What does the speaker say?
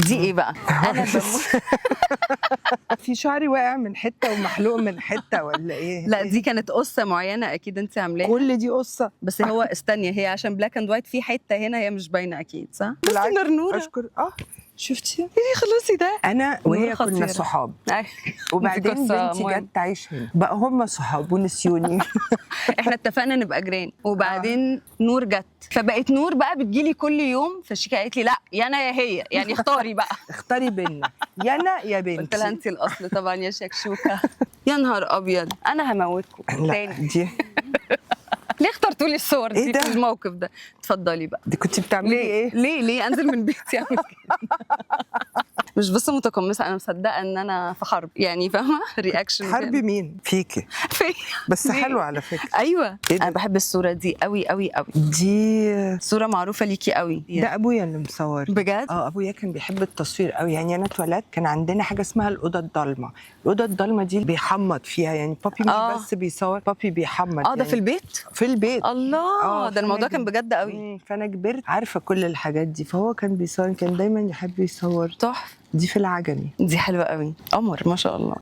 دي ايه بقى؟ انا في شعري واقع من حته ومحلوق من حته ولا ايه؟ لا دي كانت قصه معينه اكيد انت عاملاها. كل دي قصه. بس هو استني، هي عشان بلاك اند وايت في حته هنا هي مش باينه اكيد، صح؟ بس بالعكس، نورنوره اشكر. شفتي؟ ايه خلاصي ده. انا نور وهي كنا خطيرة. صحاب، أيوة. وبعدين دي قصة بنتي مهمة. جت تعيش هنا، بقى هم صحاب ونسيوني. احنا اتفقنا نبقى جيران، وبعدين نور جت، فبقت نور بقى بتجيلي كل يوم، فشيكا قالت لي لا يا انا يا هي، يعني اختاري بقى. اختاري بينا، يا انا يا قلت لها بنتي. انت الاصل طبعا يا شكشوكه. يا نهار ابيض انا هموتكم لا تاني. دي ليه اخترتوا لي الصور إيه دي ده؟ في الموقف ده؟ اتفضلي بقى. دي كنت بتعملي ليه ايه؟ ليه انزل من بيتي اعمل كده؟ مش بس متقمصه، انا مصدقه ان انا في حرب، يعني فاهمه رياكشن حربي مين؟ فيكي. بس ليه؟ حلو على فكره. ايوه إيه ده؟ انا بحب الصوره دي قوي قوي قوي. دي صوره معروفه ليكي قوي. ده ابويا اللي مصور. بجد؟ ابويا كان بيحب التصوير قوي، يعني انا اتولدت كان عندنا حاجه اسمها الاوضه الضلمه. الاوضه الضلمه دي بيحمض فيها، يعني بابي مش بس بيصور، بابي بيحمض. ده يعني في البيت؟ في البيت. الله ده الموضوع كان بجد قوي. فانا كبرت عارفه كل الحاجات دي، فهو كان بيصور، كان دايما يحب يصور. تحفه. دي في العجمي. دي حلوه قوي، قمر ما شاء الله.